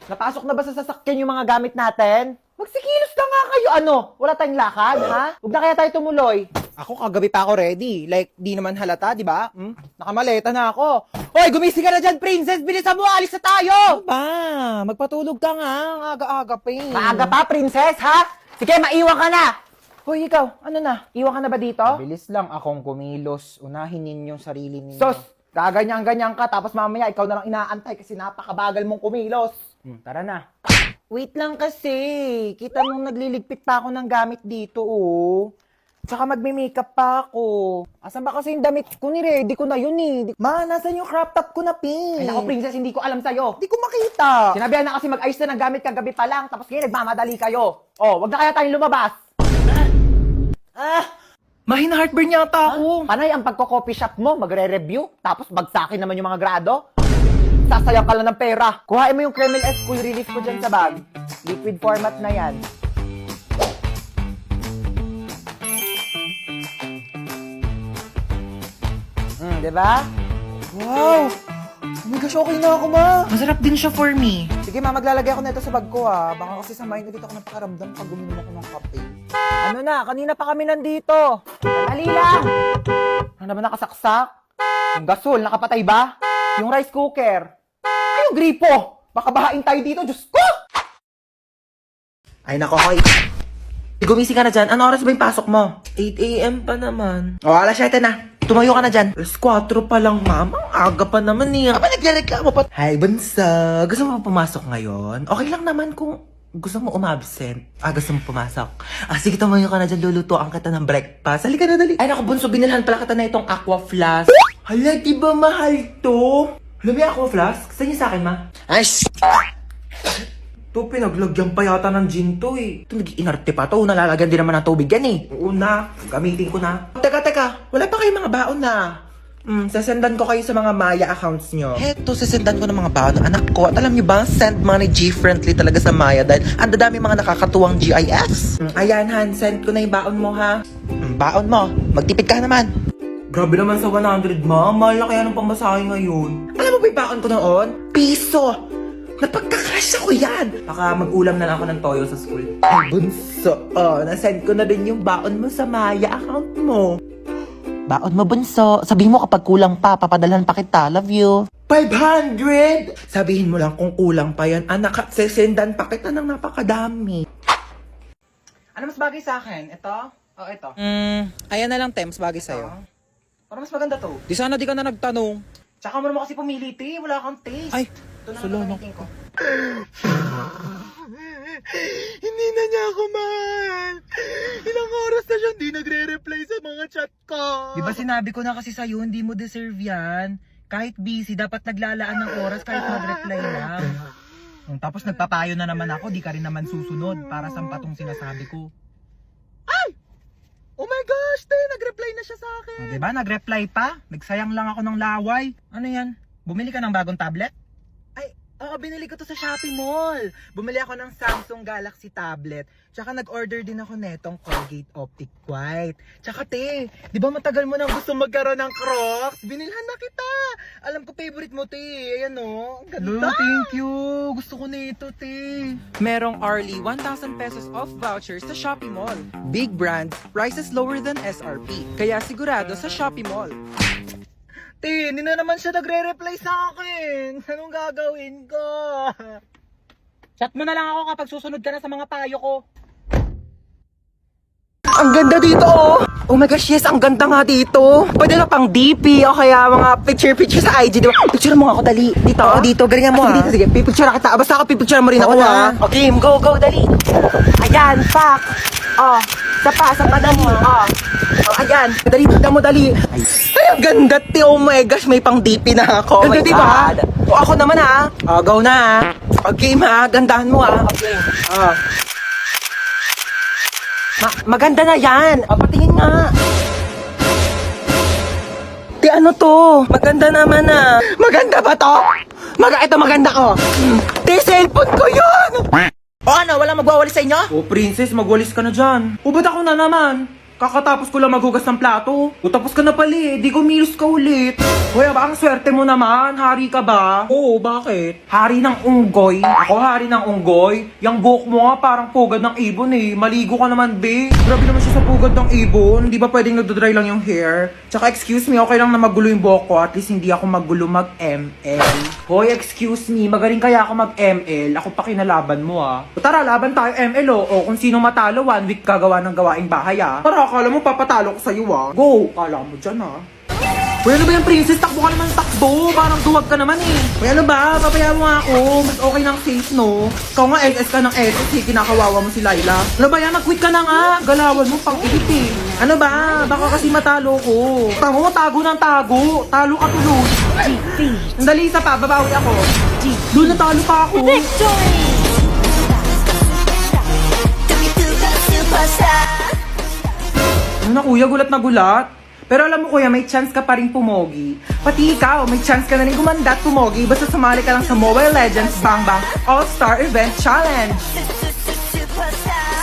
Napasok na ba sa sasakyan yung mga gamit natin? Magsikilos na nga kayo, ano? Wala tayong lakad, ha? Huwag na kaya tayo tumuloy. Ako, kagabi pa ako ready. Like, di naman halata, di ba? Nakamaleta na ako. Hoy, gumising ka na dyan, princess! Bilisan mo, alis na tayo! Ano ba? Magpatulog ka nga. Ang aga-aga pa eh. Maaga pa, princess, ha? Sige, maiwan ka na! Hoy, ikaw, ano na? Iwan ka na ba dito? Bilis lang akong kumilos. Unahin ninyong sarili ninyo. Sos, kaganyan-ganyan ka, tapos mamaya ikaw na lang inaantay kasi napakabagal mong kumilos. Tara na. Wait lang kasi. Kita mong nagliligpit pa ako ng gamit dito, oh. Tsaka magme-makeup pa ako. Asan ba kasi yung damit ko? Ni-ready ko na yun, eh. Ma, nasan yung crop top ko na pink? Ay, naku, princess, hindi ko alam sa'yo. Hindi ko makita. Sinabihan na kasi mag-ayos na ng gamit kagabi pa lang, tapos ngayon nagmamadali kayo. Oh, wag na kaya tayong lumabas. Mahina heartburn yata ako. Panay ang pagko-coffee shop mo, magre-review, tapos bagsakin naman yung mga grado. Sasayang ka lang ng pera. Kuhain mo yung Kreml S Cool Relief ko dyan sa bag. Liquid format na yan. Diba? Wow! Oh my gosh, okay na ako, ma. Masarap din siya for me. Sige, ma, maglalagay ako nito sa bag ko, ha. Baka kasi samahin ko dito ako ng pakaramdam pag guminom ako ng kape. Ano na, kanina pa kami nandito. Dali lang. Ano naman nakasaksak? Yung gasol, nakapatay ba? Yung rice cooker. Ay, yung gripo. Baka bahain tayo dito, Diyos ko! Ay, nako, hoy. Gumising ka na dyan. Ano oras ba yung pasok mo? 8 a.m. pa naman. O, alas 7 na. Tumayo ka na dyan. Alas 4 pa lang, mama. Aga pa naman eh. Aba, nagrereklamo pa. Hi, bansa. Gusto mo pumasok ngayon? Okay lang naman kung gusto mo umabsent. Gusto mo pumasok. Sige, tumayo ka na dyan. Lulutuan kita ng breakfast. Halika na, dali. Ay, naku, bunso. Binilhan pala kita na itong aqua flask. Hala, di ba mahal to? Hala, may aqua flask? Saan niyo sa akin, ma? Ay, to, pinaglagyan pa yata ng gin to eh. Ito, nag-iinarte pa to. Nalalagyan din naman ng tubig yan eh. Oo na, gamitin ko na. Teka, wala pa kayong mga baon na. Sasendan ko kayo sa mga Maya accounts nyo. Heto, sasendan ko ng mga baon ng anak ko. At alam nyo ba, send money G-friendly talaga sa Maya dahil ang dadami mga nakakatuwang GIFs. Ayan, Han, send ko na yung baon mo, ha? Baon mo, magtipid ka naman. Grabe naman sa 100, ma. Mahal na kaya ng pamasahe ngayon. Alam mo ba yung baon ko noon? Piso! Napagkakasya ko yan! Baka mag-ulam na lang ako ng toyo sa school. Ay, bunso. Nasend ko na din yung baon mo sa Maya account mo. Baon mo, bunso. Sabihin mo kapag kulang pa, papadalhan pa kita. Love you. 500! Sabihin mo lang kung kulang pa yan. Anak, sesendan pa kita ng napakadami. Ano mas bagay sa akin? Ito? O ito? Ayan na lang, Tems, bagay sa'yo. Para mas maganda to. Di sana di ka na nagtanong. Tsaka mo naman kasi pumili, te. Wala kang taste. Ay, ito na salo, ang no. gagamitin ko. Hindi na niya ako mahal. Ilang oras na siya hindi nagre-reply sa mga chat ko. Di ba sinabi ko na kasi sa'yo, hindi mo deserve yan. Kahit busy, dapat naglalaan ng oras kahit mag-reply lang. Tapos nagpapayo na naman ako, di ka rin naman susunod para sa patong sinasabi ko. Oh my gosh, te, nag-reply na siya sa akin. Di ba? Nag-reply pa? Nagsayang lang ako ng laway. Ano yan? Bumili ka ng bagong tablet? Oo, binili ko to sa Shopee Mall. Bumili ako ng Samsung Galaxy tablet. Tsaka nag-order din ako netong Colgate Optic White. Tsaka te, di ba matagal mo nang gusto magkaroon ng Crocs? Binilhan na kita. Alam ko favorite mo, te. Ayan o. Ang ganda. Thank you. Gusto ko na ito, te. Merong Arly 1,000 pesos off vouchers sa Shopee Mall. Big brand, prices lower than SRP. Kaya sigurado sa Shopee Mall. Te, hindi na naman siya nagre-reply sa akin. Anong gagawin ko? Chat mo na lang ako kapag susunod ka na sa mga payo ko. Ang ganda dito, oh! Oh my gosh, yes, ang ganda nga dito. Pwede na pang DP o kaya mga picture sa IG, di ba? Picture mo nga ako, dali. Dito? Oo, dito, galingan mo, ha? Dito, sige, pipicture na kita. Basta ako, pipicture mo rin ako, ha? Okay, go, dali. Ayan, pak. Oh, sa dali. Oh, ayan. Dali, dali. Ay, ang ganda, te. Oh my gosh, may pang DP na ako. Ganda, di ba? O, ako naman, ha? Oh, go na, ha? Okay, ma, gandahan mo, ha? Okay. Oh. Maganda na yan. Patingin nga. Di ano to? Maganda naman ah. Maganda ba to? Ito maganda ko. Di cellphone ko yun. O ano, walang magwawalis sa inyo? Oh, princess, magwalis ka na dyan. O, ba't ako na naman? Kakatapos ko lang maghugas ng plato. O tapos ka na pala eh, di kumilos ka ulit. Hoy, aba, ang swerte mo naman. Hari ka ba? Oo, bakit? Hari ng unggoy. Ako hari ng unggoy? Yang buhok mo nga parang pugad ng ibon eh. Maligo ka naman, be. Grabe naman siya sa pugad ng ibon. Di ba pwedeng nagdodry lang yung hair? Tsaka excuse me, okay lang na magulo yung buhok ko. At least hindi ako magulo mag-ML. Hoy, excuse me, magaling kaya ako mag-ML. Ako pa kinalaban mo ah. O tara, laban tayo ML o kung sino matalo, 1 week gagawa ng gawaing bahay ah. Tara, akala mo papatalo ko sa'yo ah. Go! Kala mo dyan ah. Uy, ano ba yung princess? Takbo ka naman takbo. Parang duwag ka naman eh. Uy, ano ba? Papaya mo nga ako. Mas okay ng safe, no? Ikaw nga SS ka ng SS eh. Kinakawawa mo si Laila. Ano ba yan? Nag-quit ka na nga. Galawan mo pang ihit eh. Ano ba? Baka kasi matalo ko. Tamo mo, tago ng tago. Talo ka tuloy. Sandali, isa pa. Babawi ako. Doon natalo pa ako. Ano na kuya? Gulat na gulat. Pero alam mo kuya, may chance ka pa rin pumogi. Pati ikaw, may chance ka na rin gumanda at pumogi basta sumali ka lang sa Mobile Legends Bang Bang All-Star Event Challenge.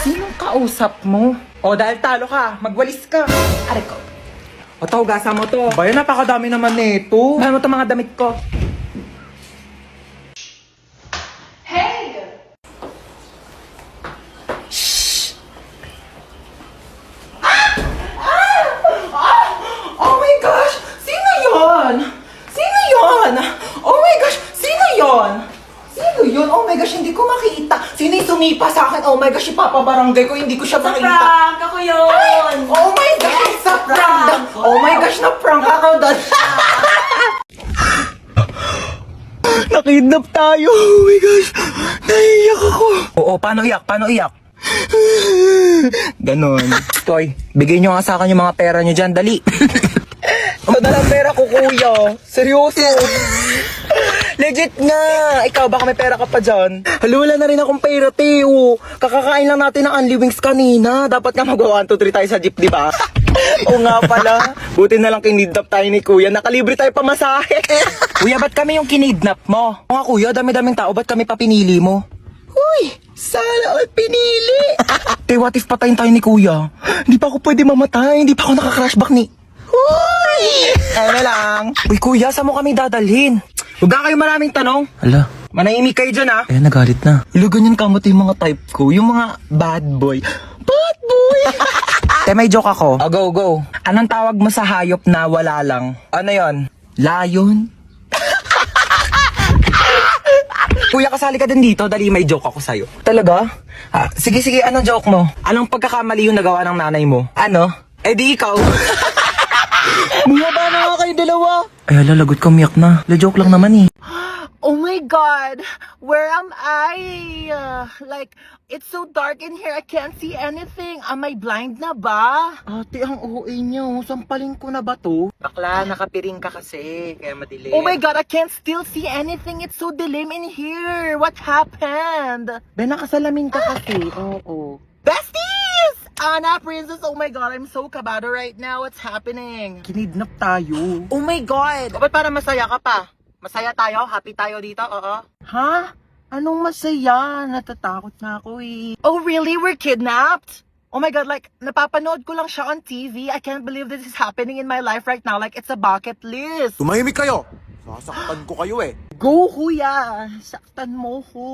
Sinong kausap mo? O dahil talo ka, magwalis ka. Aray ko. O to, gasa mo to. Bayan, napakadami naman nito. Bayan mo to mga damit ko. Oh my gosh! Sino yon? Sino yon? Oh my gosh! Sino yon? Sino yon? Oh my gosh, hindi ko makita. Sino yung sumipa sa akin? Oh my gosh, ipapabarangay ko, hindi ko siya makita. Prank! Ako yun! Ay! Oh my gosh, sa prank! Oh my gosh, na-prank ako doon. Nakidnap tayo! Oh my gosh! Naiiyak ako! Oo, paano iyak? Paano iyak? Ganon. Toy, bigay nyo nga sa akin yung mga pera nyo dyan, dali. Ano dalang pera ko, kuya? Seryoso? Legit nga! Ikaw, baka may pera ka pa dyan. Halo, wala na rin akong pera, Teo. Kakakain lang natin ng Unli Wings kanina. Dapat nga mag-1, 2, 3 tayo sa jeep, di ba? Oo nga pala. Buti na lang kinidnap tayo ni kuya. Nakalibre tayo pamasahe. Kuya, ba't kami yung kinidnap mo? Mga kuya, dami-daming tao. Ba't kami pa pinili mo? Uy, sana all pinili. Te, what if patayin tayo ni kuya? Hindi pa ako pwede mamatay. Hindi pa ako nakaka-crashback ni... Uy! Ano lang. Uy, kuya, saan mo kami dadalhin? Huwag ka kayo maraming tanong. Hala. Manahimik kayo dyan, ha? Eh, nagalit na. Ilo, ganyan kamot yung mga type ko. Yung mga bad boy. Bad boy! Te, may joke ako. Oh, go, go. Anong tawag mo sa hayop na wala lang? Ano yon? Lion? Kuya, kasali ka din dito. Dali, may joke ako sa'yo. Talaga? Sige, sige. Anong joke mo? Anong pagkakamali yung nagawa ng nanay mo? Ano? Eh di ikaw. Bumaba na nga kayo dalawa. Ay, hala, lagot ka, umiyak na. La-joke lang naman eh. Oh my God! Where am I? Like, it's so dark in here. I can't see anything. Am I blind na ba? Ate, ang OA niyo. Sampalin ko na ba to? Bakla, nakapiring ka kasi. Kaya madilim. Oh my God, I can't still see anything. It's so dilim in here. What happened? Ben, nakasalamin ka kasi. Oo. Besties! Anna, Princess, oh my God, I'm so kabado right now. What's happening? Kinidnap tayo. Oh my God! Ba't para masaya ka pa? Masaya tayo? Happy tayo dito? Oo. Ha? Anong masaya? Natatakot na ako eh. Oh really? We're kidnapped? Oh my God, like, napapanood ko lang siya on TV. I can't believe this is happening in my life right now. Like, it's a bucket list. Tumahimik kayo! Sasaktan ko kayo eh. Go, kuya! Saktan mo ko.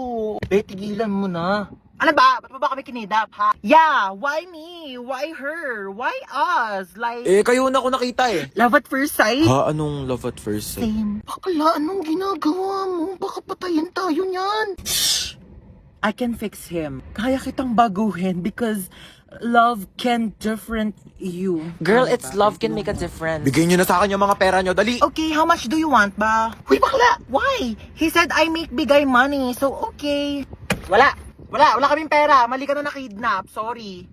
Be, tigilan mo na. Ano ba? Ba't pa ba kami kinidap, ha? Yeah, why me? Why her? Why us? Like, Eh, kayo na ako nakita eh. love at first sight? Ha? Anong love at first sight? Same. Bakla, anong ginagawa mo? Baka patayin tayo niyan. I can fix him. Kaya kitang baguhin because love can different you. Girl, it's love can make a difference. Bigyan nyo na sa akin yung mga pera nyo, dali! Okay, how much do you want ba? Uy, bakla! Why? He said I make bigay money, so okay. Wala kaming pera. Mali ka na nakidnap. Sorry.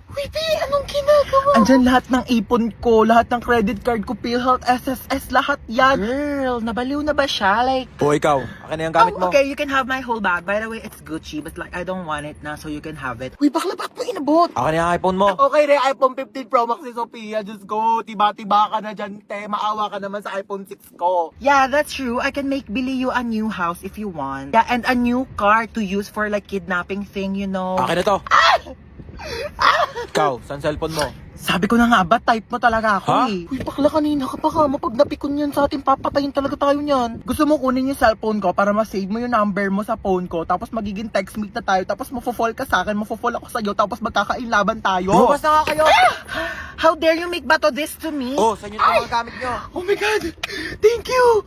Uy, P, anong ginagawa? Andyan lahat ng ipon ko, lahat ng credit card ko, PhilHealth, SSS, lahat yan. Girl, nabaliw na ba siya? Like, O ikaw, akin na yung gamit mo. okay, you can have my whole bag. By the way, it's Gucci, but like, I don't want it na, so you can have it. Uy, bakla, ba't mo inabot? Akin na yung iPhone mo. Okay na, iPhone 15 Pro Max ni Sophia. Just go. Tiba-tiba ka na dyan, te. Maawa ka naman sa iPhone 6 ko. Yeah, that's true. I can make Billy you a new house if you want. Yeah, and a new car to use for like kidnapping thing, you know. Akin na to. Ikaw, saan cellphone mo? Sabi ko na nga ba, type mo talaga ako Ha? eh. Uy, bakla kanina ka pa kamo. Pag napikon yan sa atin, papatayin talaga tayo niyan. Gusto mo kunin yung cellphone ko para ma-save mo yung number mo sa phone ko. Tapos magiging text meet na tayo. Tapos mafo-fall ka sa akin, mafo-fall ako sa'yo. Tapos magkakailaban tayo. Lumabas na nga kayo! How dare you make bato this to me? Oh, saan yung mga gamit nyo? Oh my God! Thank you!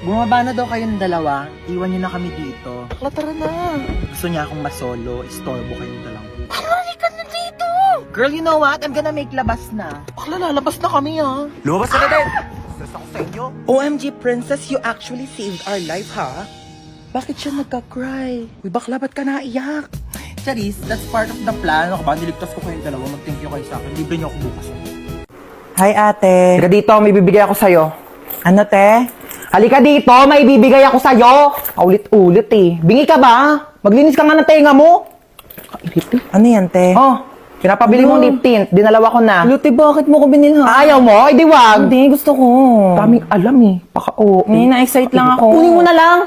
Bumaba na daw kayong dalawa. Iwan niyo na kami dito. Bakla, tara na. Gusto niya akong masolo. Istorbo kayong dalawa. Ay, ka na dito! Girl, you know what? I'm gonna make labas na. Bakla, lalabas na kami ah. Lumabas ka na din! Stress ako sa inyo. OMG, princess, you actually saved our life, ha? Bakit siya nagka-cry? Uy, bakla, ba't ka naiyak? Charis, that's part of the plan. Ako ba, niligtas ko kayong dalawa. Mag-thank you kayo sa akin. Libre niyo ako bukas. Hi, ate. Halika dito, may bibigay ako sa'yo. Ano, te? Halika dito, may bibigay ako sa'yo. Paulit-ulit eh. Bingi ka ba? Maglinis ka nga ng tenga mo. Ano yan, te? Oh, pinapabili mong lip tint. Dinalawa ko na. Luti, bakit mo ko binilhan? Ayaw mo? Ay, di wag. Hindi, gusto ko. Daming alam eh. Paka-oo. Na-excite lang ako. Kunin mo na lang.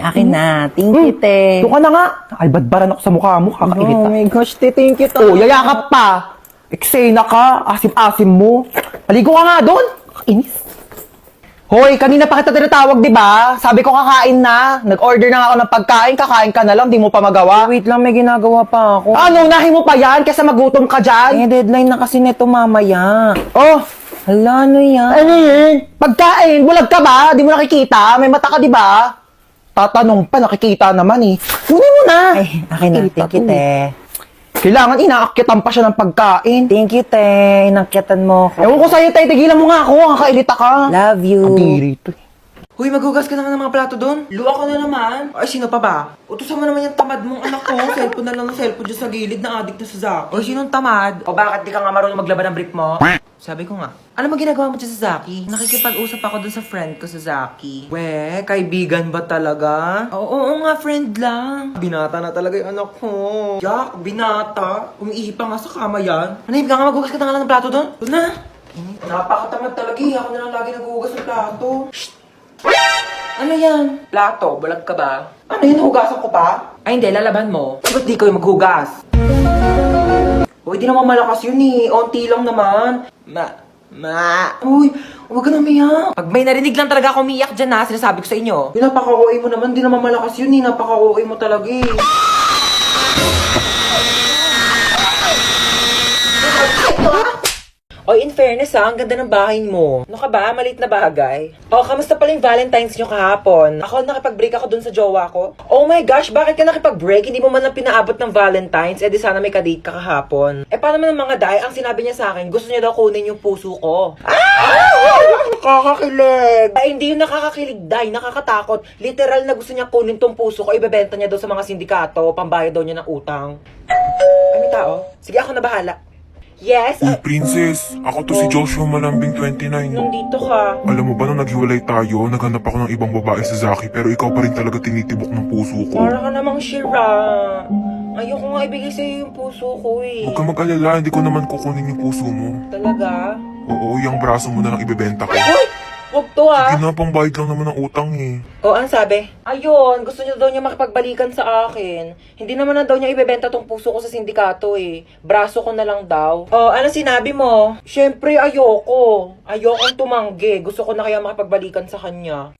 Akin na. Thank you, te. Doon ka na nga. Ay, badbaran ako sa mukha mo. Kakairita. Oh my gosh, te. Thank you, Oh, yayakap pa. Eksena ka. Asim-asim mo. Paligo ka nga doon. Kainis. Hoy, kanina pa kita tinatawag, di ba? Sabi ko kakain na. Nag-order na nga ako ng pagkain. Kakain ka na lang. Di mo pa magawa. Wait lang, may ginagawa pa ako. Ano, unahin mo pa yan? Kesa magutom ka dyan. Deadline na kasi neto mamaya. Oh, Hala, ano yan? ano yun? Pagkain, bulag ka ba? Di mo nakikita? May mata ka, di ba? Tatanong pa, nakikita naman eh. Kunin mo na. Ay, akin na. Irita Thank you, to. te. Kailangan inaakyatan pa siya ng pagkain. Thank you, te. Inakyatan mo ako. Ewan ko sa'yo, tay. Tigilan mo nga ako. Kakailita ka. Love you. Ang dirito eh. Huy, maghugas ka naman ng mga plato doon. Luwa ka na naman. Ay, sino pa ba? Utusan mo naman yung tamad mong anak ko. Cellphone na lang ng cellphone dyan sa gilid na addict na sa Zaki. O, sinong tamad? O bakit di ka nga marunong maglaban ng brief mo? Sabi ko nga. Ano mo ginagawa mo dyan sa Zaki? Nakikipag-usap ako dun sa friend ko sa Zaki. We, kaibigan ba talaga? Oo nga, friend lang. Binata na talaga yung anak ko. Jack, binata. Umiihi pa nga sa kama yan. Manahib ka nga, maghugas ka na nga lang ng plato doon. Doon na. Napakatamad talaga eh. Ako na lang lagi naghuhugas ng plato. Shh! Ano yan? Plato, bulag ka ba? Ano yun, hugasan ko pa? Ay hindi, lalaban mo. Ba't di kayo maghugas? Uy, di naman malakas yun eh. Onti lang naman. Uy, huwag ka na umiyak. Pag may narinig lang talaga ako umiyak dyan na, sinasabi ko sa inyo. Napaka-OA mo naman, di naman malakas yun eh. Napaka-OA mo talaga eh. Oy, in fairness ha, ang ganda ng bahay mo. Ano ka ba? Malit na bagay. Oh, kamusta pala yung Valentine's nyo kahapon? Ako, nakipag-break ako dun sa jowa ko. Oh my gosh, bakit ka nakipag-break? Hindi mo man lang pinaabot ng Valentine's. Eh di sana may kadate ka kahapon. Eh paano man ang mga day? Ang sinabi niya sa akin, gusto niya daw kunin yung puso ko. Nakakakilig! Ay, hindi yung nakakakilig, day. Nakakatakot. Literal na gusto niya kunin tong puso ko. Ibebenta niya daw sa mga sindikato. Pambayad daw niya ng utang. Ay, may tao? Sige, ako na bahala. Yes? Uy, princess, ako to si Joshua Malambing 29. Nandito ka. Alam mo ba nung naghiwalay tayo, naghanap ako ng ibang babae sa Zaki, pero ikaw pa rin talaga tinitibok ng puso ko. Para ka namang Shira. Ayoko nga ibigay sa'yo yung puso ko eh. Huwag ka mag-alala, hindi ko naman kukunin yung puso mo. Talaga? Oo, yung braso mo na lang ibebenta ko. Uy! Huwag to Sige ha. na, pambayad lang naman ng utang eh. O, ang sabi? Ayun, gusto niya daw niya makipagbalikan sa akin. Hindi naman na daw niya ibebenta tong puso ko sa sindikato eh. Braso ko na lang daw. O, ano sinabi mo? Siyempre, ayoko. Ayokong tumanggi. Gusto ko na kaya makipagbalikan sa kanya.